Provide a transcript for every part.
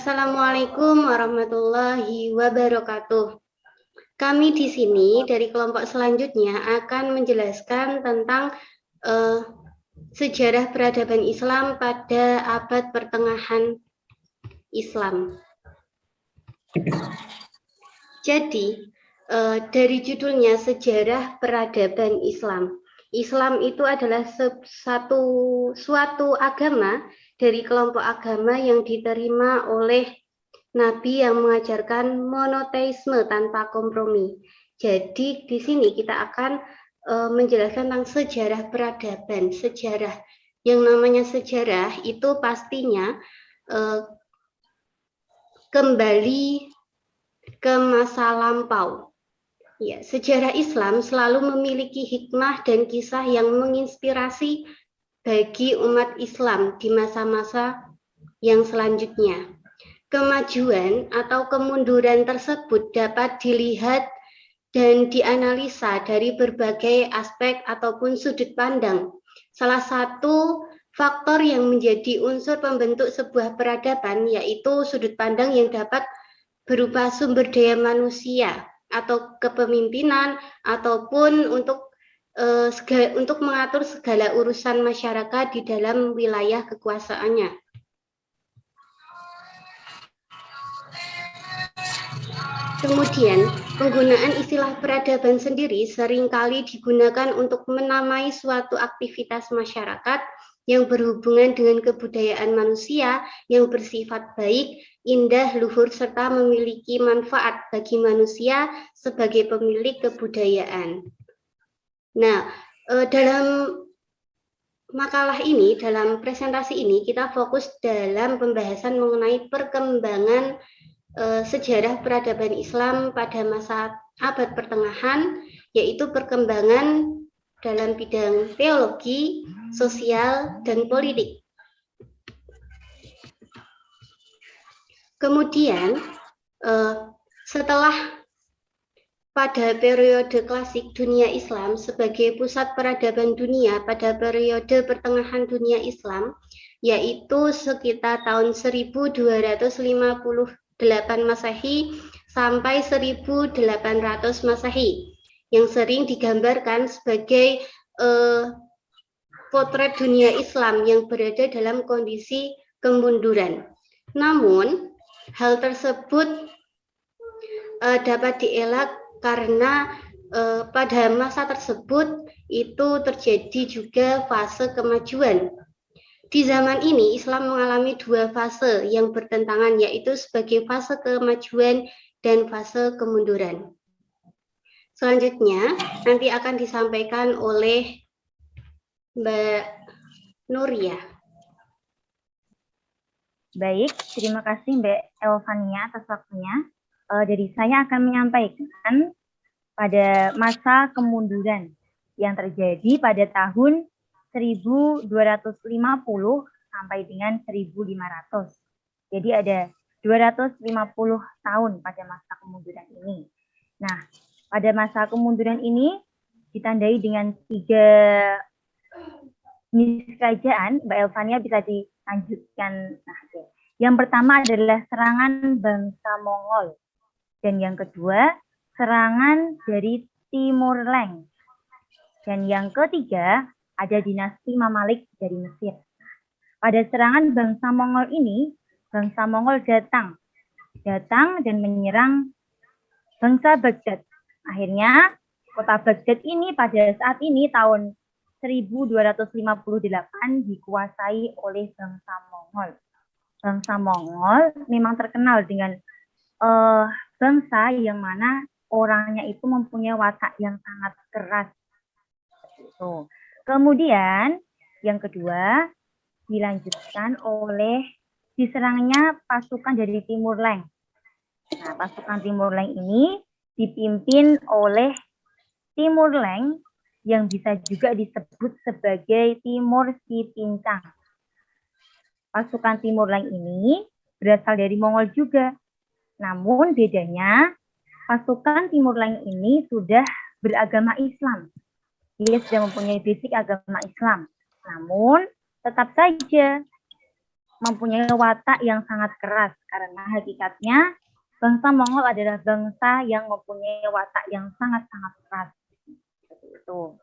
Assalamualaikum warahmatullahi wabarakatuh. Kami di sini dari kelompok selanjutnya akan menjelaskan tentang sejarah peradaban Islam pada abad pertengahan Islam. Jadi, dari judulnya sejarah peradaban Islam. Islam itu adalah suatu agama dari kelompok agama yang diterima oleh Nabi yang mengajarkan monoteisme tanpa kompromi. Jadi di sini kita akan menjelaskan tentang sejarah peradaban. Sejarah yang namanya sejarah itu pastinya kembali ke masa lampau. Ya, sejarah Islam selalu memiliki hikmah dan kisah yang menginspirasi bagi umat Islam di masa-masa yang selanjutnya. Kemajuan atau kemunduran tersebut dapat dilihat dan dianalisa dari berbagai aspek ataupun sudut pandang. Salah satu faktor yang menjadi unsur pembentuk sebuah peradaban yaitu sudut pandang yang dapat berupa sumber daya manusia atau kepemimpinan ataupun untuk mengatur segala urusan masyarakat di dalam wilayah kekuasaannya. Kemudian, penggunaan istilah peradaban sendiri seringkali digunakan untuk menamai suatu aktivitas masyarakat yang berhubungan dengan kebudayaan manusia yang bersifat baik, indah, luhur, serta memiliki manfaat bagi manusia sebagai pemilik kebudayaan. Nah, dalam makalah ini, dalam presentasi ini, kita fokus dalam pembahasan mengenai perkembangan sejarah peradaban Islam pada masa abad pertengahan, yaitu perkembangan dalam bidang teologi, sosial, dan politik. Kemudian, setelah pada periode klasik dunia Islam sebagai pusat peradaban dunia pada periode pertengahan dunia Islam, yaitu sekitar tahun 1258 Masehi sampai 1800 Masehi, yang sering digambarkan sebagai potret dunia Islam yang berada dalam kondisi kemunduran. Namun, hal tersebut dapat dielak karena pada masa tersebut itu terjadi juga fase kemajuan. Di zaman ini, Islam mengalami dua fase yang bertentangan, yaitu sebagai fase kemajuan dan fase kemunduran. Selanjutnya, nanti akan disampaikan oleh Mbak Nuria. Baik, terima kasih Mbak Elvania atas waktunya. Dari saya akan menyampaikan pada masa kemunduran yang terjadi pada tahun 1250 sampai dengan 1500. Jadi ada 250 tahun pada masa kemunduran ini. Nah, pada masa kemunduran ini ditandai dengan 3 jenis kerajaan. Mbak Elvania bisa dilanjutkan. Nah, yang pertama adalah serangan bangsa Mongol. Dan yang kedua, serangan dari Timur Leng. Dan yang ketiga, ada dinasti Mamalik dari Mesir. Pada serangan bangsa Mongol ini, bangsa Mongol datang dan menyerang bangsa Baghdad. Akhirnya, kota Baghdad ini pada saat ini tahun 1258 dikuasai oleh bangsa Mongol. Bangsa Mongol memang terkenal dengan bangsa yang mana orangnya itu mempunyai watak yang sangat keras. Kemudian yang kedua dilanjutkan oleh diserangnya pasukan dari Timur Leng. Nah, pasukan Timur Leng ini dipimpin oleh Timur Leng yang bisa juga disebut sebagai Timur Si Pincang. Pasukan Timur Leng ini berasal dari Mongol juga. Namun bedanya pasukan Timur Leng ini sudah beragama Islam. Dia sudah mempunyai basic agama Islam. Namun tetap saja mempunyai watak yang sangat keras, karena hakikatnya bangsa Mongol adalah bangsa yang mempunyai watak yang sangat-sangat keras. Seperti itu.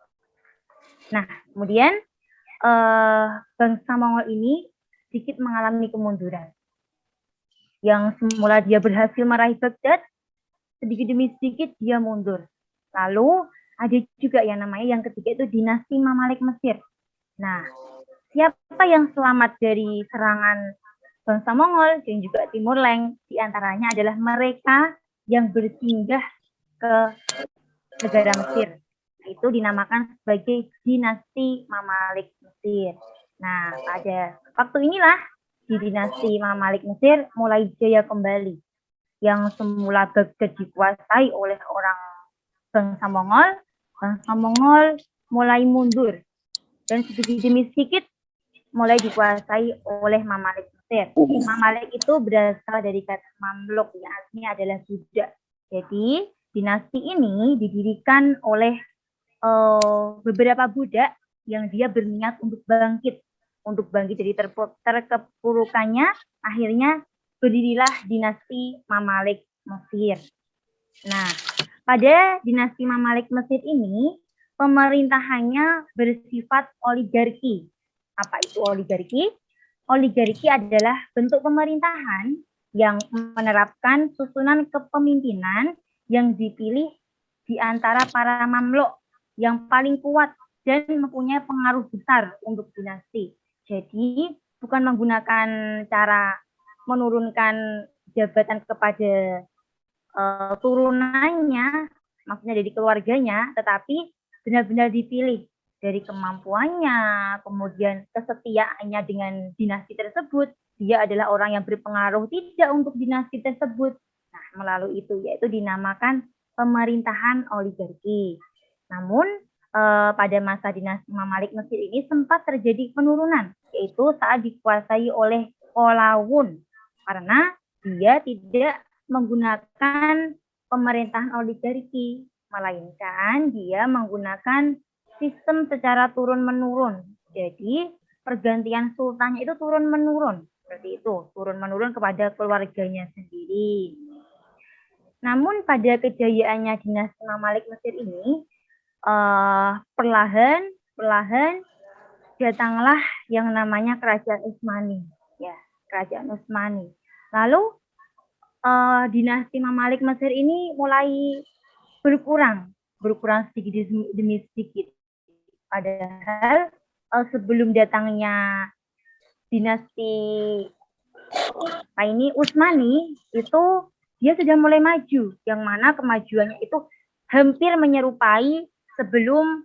Nah, kemudian bangsa Mongol ini sedikit mengalami kemunduran. Yang semula dia berhasil meraih Baghdad, sedikit demi sedikit dia mundur. Lalu ada juga yang namanya yang ketiga itu dinasti Mamalik Mesir. Nah, siapa yang selamat dari serangan bangsa Mongol dan juga Timur Leng? Di antaranya adalah mereka yang bersinggah ke negara Mesir. Itu dinamakan sebagai dinasti Mamalik Mesir. Nah, pada waktu inilah di dinasti Mamalik Mesir mulai jaya kembali. Yang semula Baghdad dikuasai oleh orang bangsa Mongol mulai mundur. Dan sedikit demi sedikit mulai dikuasai oleh Mamalik Mesir. Mamalik itu berasal dari kata Mamluk, yang artinya adalah budak. Jadi dinasti ini didirikan oleh beberapa budak yang dia berniat untuk bangkit dari terkepurukannya. Akhirnya berdirilah dinasti Mamalik Mesir. Nah, pada dinasti Mamalik Mesir ini pemerintahannya bersifat oligarki. Apa itu oligarki? Oligarki adalah bentuk pemerintahan yang menerapkan susunan kepemimpinan yang dipilih di antara para mamluk yang paling kuat dan mempunyai pengaruh besar untuk dinasti. Jadi bukan menggunakan cara menurunkan jabatan kepada turunannya, maksudnya dari keluarganya, tetapi benar-benar dipilih dari kemampuannya, kemudian kesetiaannya dengan dinasti tersebut. Dia adalah orang yang berpengaruh tidak untuk dinasti tersebut. Nah, melalui itu yaitu dinamakan pemerintahan oligarki. Namun pada masa dinasti Mamalik Mesir ini sempat terjadi penurunan, yaitu saat dikuasai oleh Kolawun, karena dia tidak menggunakan pemerintahan oligarki, melainkan dia menggunakan sistem secara turun-menurun. Jadi pergantian sultannya itu turun-menurun, seperti itu, turun-menurun kepada keluarganya sendiri. Namun pada kejayaannya dinasti Mamalik Mesir ini, perlahan datanglah yang namanya Kerajaan Utsmani, ya, Kerajaan Utsmani. Lalu dinasti Mamalik Mesir ini mulai berkurang sedikit demi sedikit. Padahal sebelum datangnya dinasti Utsmani itu dia sudah mulai maju, yang mana kemajuannya itu hampir menyerupai sebelum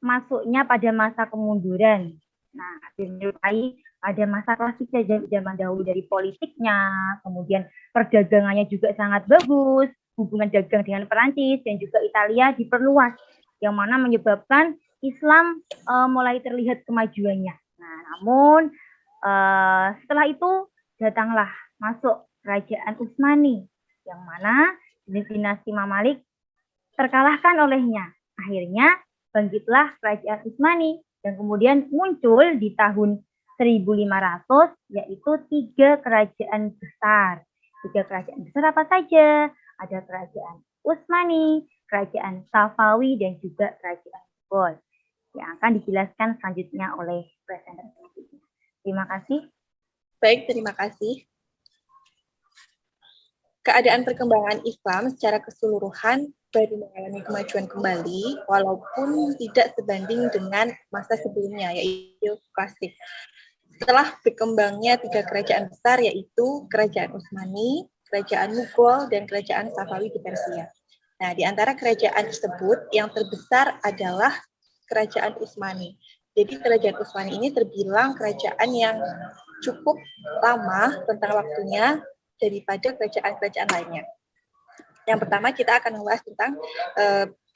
masuknya pada masa kemunduran. Nah, menyerupai pada masa klasik zaman dahulu, dari politiknya, kemudian perdagangannya juga sangat bagus, hubungan dagang dengan Perancis dan juga Italia diperluas, yang mana menyebabkan Islam mulai terlihat kemajuannya. Nah, namun setelah itu datanglah masuk Kerajaan Utsmani, yang mana dinasti Mamalik terkalahkan olehnya. Akhirnya bangkitlah Kerajaan Utsmani dan kemudian muncul di tahun 1500 yaitu 3 kerajaan besar. 3 kerajaan besar apa saja? Ada Kerajaan Utsmani, Kerajaan Safawi, dan juga Kerajaan Mughal, yang akan dijelaskan selanjutnya oleh presenter selanjutnya. Terima kasih. Baik, terima kasih. Keadaan perkembangan Islam secara keseluruhan baru mengalami kemajuan kembali, walaupun tidak sebanding dengan masa sebelumnya, yaitu klasik. Setelah berkembangnya 3 kerajaan besar, yaitu Kerajaan Utsmani, Kerajaan Mughal, dan Kerajaan Safawi di Persia. Nah, di antara kerajaan tersebut, yang terbesar adalah Kerajaan Utsmani. Jadi Kerajaan Utsmani ini terbilang kerajaan yang cukup lama tentang waktunya daripada kerajaan-kerajaan lainnya. Yang pertama kita akan membahas tentang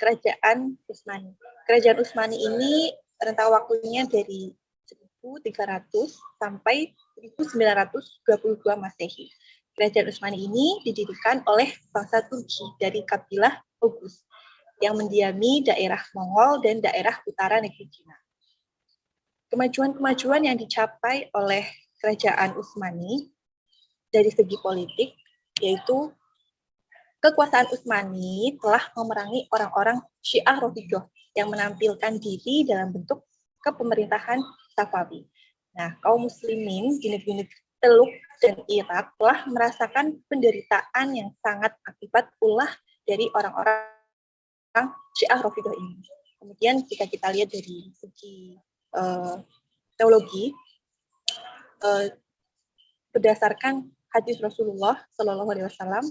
Kerajaan Utsmani. Kerajaan Utsmani ini rentang waktunya dari 1300 sampai 1922 Masehi. Kerajaan Utsmani ini didirikan oleh bangsa Turki dari kabilah Oghuz yang mendiami daerah Mongol dan daerah utara negeri Cina. Kemajuan-kemajuan yang dicapai oleh kerajaan Utsmani dari segi politik, yaitu kekuasaan Utsmani telah memerangi orang-orang Syiah Rafidhah yang menampilkan diri dalam bentuk kepemerintahan Safawi. Nah, kaum muslimin di negeri Teluk dan Irak telah merasakan penderitaan yang sangat akibat ulah dari orang-orang Syiah Rafidhah ini. Kemudian jika kita lihat dari segi teologi, berdasarkan hadis Rasulullah Shallallahu Alaihi Wasallam,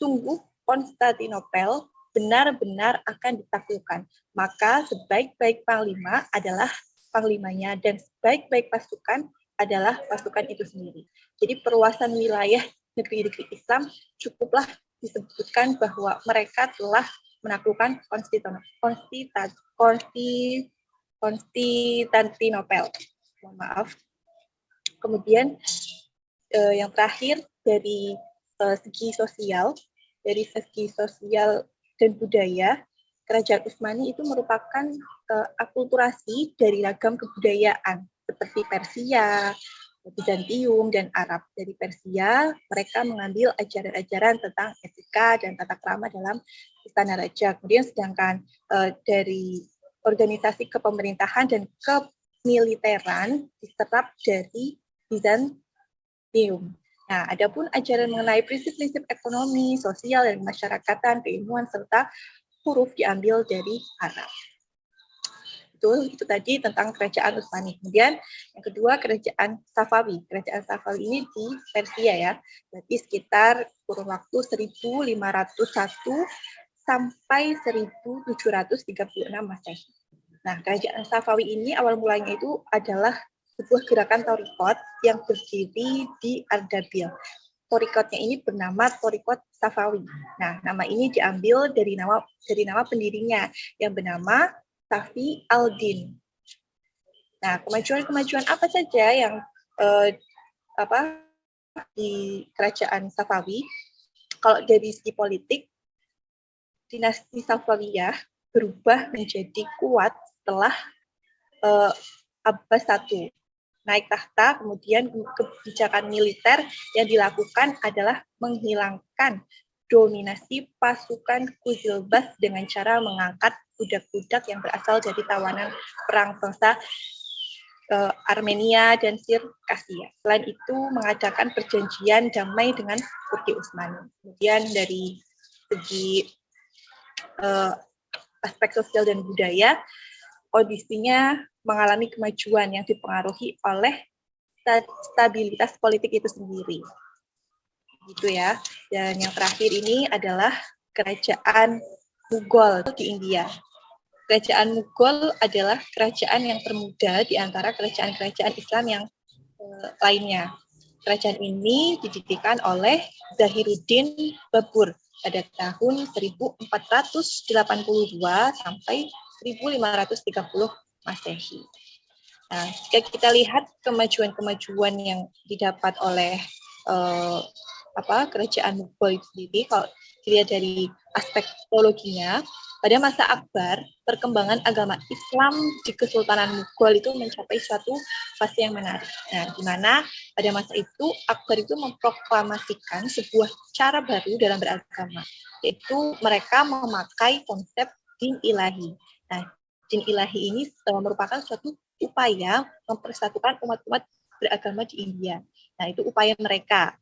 sungguh Konstantinopel benar-benar akan ditaklukkan. Maka sebaik-baik panglima adalah panglimanya dan sebaik-baik pasukan adalah pasukan itu sendiri. Jadi perluasan wilayah negeri-negeri Islam cukuplah disebutkan bahwa mereka telah menaklukkan Konstantinopel. Mohon maaf. Kemudian yang terakhir dari segi sosial dan budaya, kerajaan Utsmani itu merupakan akulturasi dari ragam kebudayaan seperti Persia, Bizantium, dan Arab. Dari Persia, mereka mengambil ajaran-ajaran tentang etika dan tata krama dalam istana raja. Kemudian sedangkan dari organisasi kepemerintahan dan kemiliteran diserap dari Bizantium. Nah, adapun ajaran mengenai prinsip-prinsip ekonomi, sosial, dan masyarakatan, keilmuan, serta huruf diambil dari Arab. Itu tadi tentang kerajaan Utsmani. Kemudian yang kedua, kerajaan Safawi. Kerajaan Safawi ini di Persia ya. Berarti sekitar kurun waktu 1501 sampai 1736 Masehi. Nah, kerajaan Safawi ini awal mulanya itu adalah sebuah gerakan Thariqat yang berdiri di Ardabil. Thariqatnya ini bernama Thariqat Safawi. Nah, nama ini diambil dari nama pendirinya yang bernama Safi al-Din. Nah, kemajuan-kemajuan apa saja yang di kerajaan Safawi? Kalau dari segi politik, dinasti Safawiyah berubah menjadi kuat setelah Abbas I naik tahta. Kemudian kebijakan militer yang dilakukan adalah menghilangkan dominasi pasukan Quzilbas dengan cara mengangkat budak-budak yang berasal dari tawanan perang bangsa Armenia dan Sirkasia. Selain itu mengadakan perjanjian damai dengan Turki Utsmani. Kemudian dari segi aspek sosial dan budaya, kondisinya mengalami kemajuan yang dipengaruhi oleh stabilitas politik itu sendiri. Gitu ya. Dan yang terakhir ini adalah kerajaan Mughal di India. Kerajaan Mughal adalah kerajaan yang termuda di antara kerajaan-kerajaan Islam yang lainnya. Kerajaan ini didirikan oleh Zahiruddin Babur pada tahun 1482 sampai 1530 Masehi. Nah, jika kita lihat kemajuan-kemajuan yang didapat oleh kerajaan Mughal itu sendiri, kalau dilihat dari aspek teologinya, pada masa Akbar, perkembangan agama Islam di Kesultanan Mughal itu mencapai suatu fase yang menarik. Nah, di mana pada masa itu Akbar itu memproklamasikan sebuah cara baru dalam beragama, yaitu mereka memakai konsep din ilahi. Nah, din ilahi ini merupakan suatu upaya mempersatukan umat-umat beragama di India. Nah, itu upaya mereka.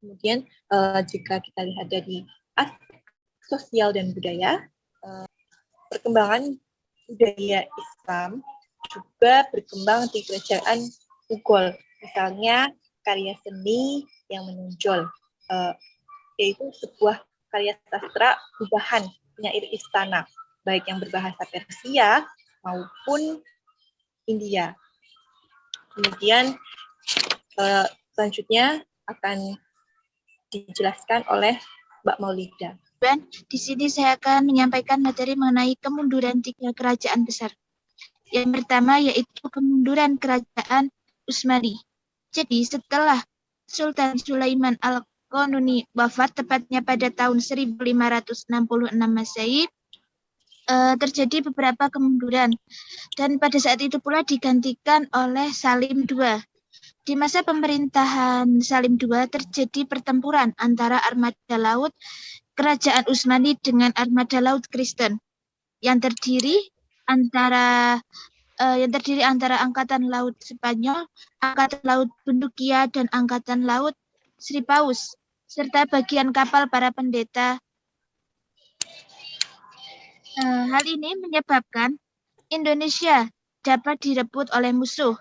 Kemudian jika kita lihat dari aspek sosial dan budaya, perkembangan budaya Islam juga berkembang di kerajaan Mughal. Misalnya karya seni yang menonjol, yaitu sebuah karya sastra gubahan penyair istana, baik yang berbahasa Persia maupun India. Kemudian selanjutnya akan dijelaskan oleh Mbak Maulida. Dan di sini saya akan menyampaikan materi mengenai kemunduran 3 kerajaan besar. Yang pertama yaitu kemunduran kerajaan Utsmani. Jadi setelah Sultan Sulaiman Al-Qanuni wafat tepatnya pada tahun 1566 Masehi, terjadi beberapa kemunduran dan pada saat itu pula digantikan oleh Salim II. Di masa pemerintahan Salim II terjadi pertempuran antara armada laut Kerajaan Utsmani dengan armada laut Kristen yang terdiri antara Angkatan Laut Spanyol, Angkatan Laut Bundukia, dan Angkatan Laut Sri Paus, serta bagian kapal para pendeta. Hal ini menyebabkan Indonesia dapat direbut oleh musuh.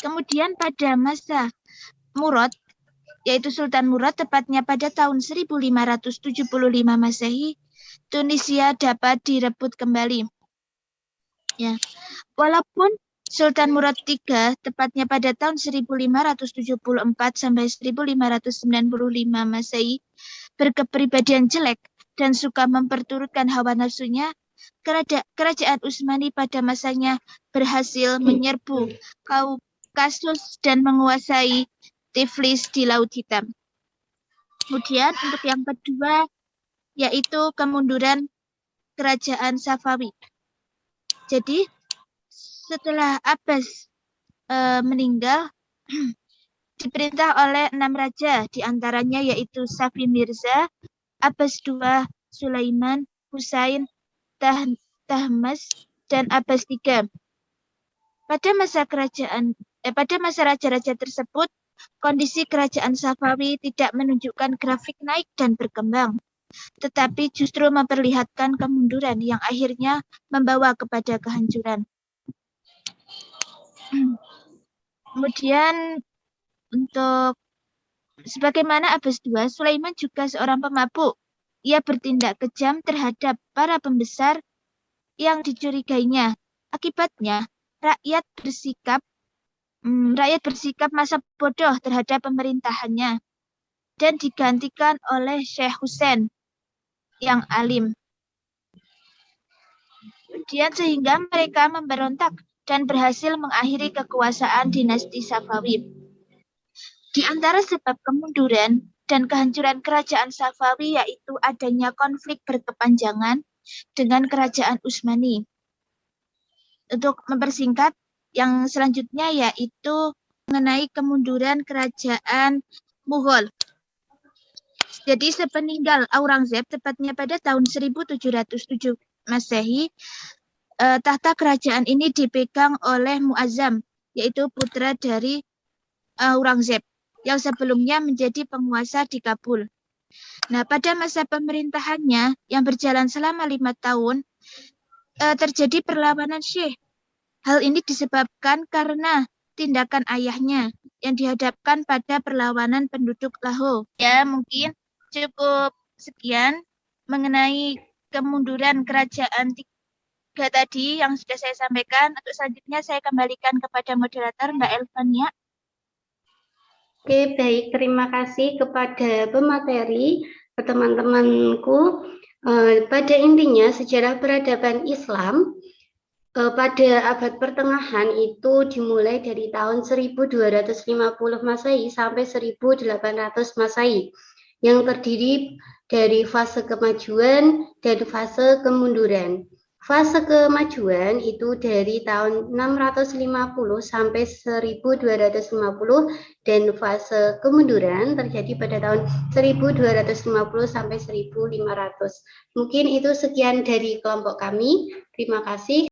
Kemudian pada masa Murad, yaitu Sultan Murad, tepatnya pada tahun 1575 Masehi, Tunisia dapat direbut kembali. Ya, walaupun Sultan Murad III, tepatnya pada tahun 1574 sampai 1595 Masehi, berkepribadian jelek dan suka memperturutkan hawa nafsunya, Kerajaan Utsmani pada masanya berhasil menyerbu Kaukasus dan menguasai Tiflis di Laut Hitam. Kemudian untuk yang kedua yaitu kemunduran Kerajaan Safawi. Jadi setelah Abbas meninggal, diperintah oleh 6 raja, diantaranya yaitu Safi Mirza, Abbas II, Sulaiman, Husain, Tahmas, dan Abbas III. Pada masa raja-raja tersebut, kondisi kerajaan Safawi tidak menunjukkan grafik naik dan berkembang, tetapi justru memperlihatkan kemunduran yang akhirnya membawa kepada kehancuran. Kemudian untuk sebagaimana Abbas II, Sulaiman juga seorang pemabuk. Ia bertindak kejam terhadap para pembesar yang dicurigainya. Akibatnya, rakyat bersikap masa bodoh terhadap pemerintahannya dan digantikan oleh Syekh Hussein yang alim. Kemudian sehingga mereka memberontak dan berhasil mengakhiri kekuasaan dinasti Safawi. Di antara sebab kemunduran dan kehancuran kerajaan Safawi yaitu adanya konflik berkepanjangan dengan kerajaan Utsmani. Untuk mempersingkat, yang selanjutnya yaitu mengenai kemunduran kerajaan Mughal. Jadi sepeninggal Aurangzeb, tepatnya pada tahun 1707 Masehi, tahta kerajaan ini dipegang oleh Muazzam, yaitu putra dari Aurangzeb, yang sebelumnya menjadi penguasa di Kabul. Nah, pada masa pemerintahannya yang berjalan selama 5 tahun, terjadi perlawanan Syekh. Hal ini disebabkan karena tindakan ayahnya yang dihadapkan pada perlawanan penduduk Lahore. Ya, mungkin cukup sekian mengenai kemunduran kerajaan tiga tadi yang sudah saya sampaikan. Untuk selanjutnya saya kembalikan kepada moderator Mbak Elvania. Oke, baik. Terima kasih kepada pemateri, teman-temanku. Pada intinya, sejarah peradaban Islam pada abad pertengahan itu dimulai dari tahun 1250 Masehi sampai 1800 Masehi, yang terdiri dari fase kemajuan dan fase kemunduran. Fase kemajuan itu dari tahun 650 sampai 1250 dan fase kemunduran terjadi pada tahun 1250 sampai 1500. Mungkin itu sekian dari kelompok kami. Terima kasih.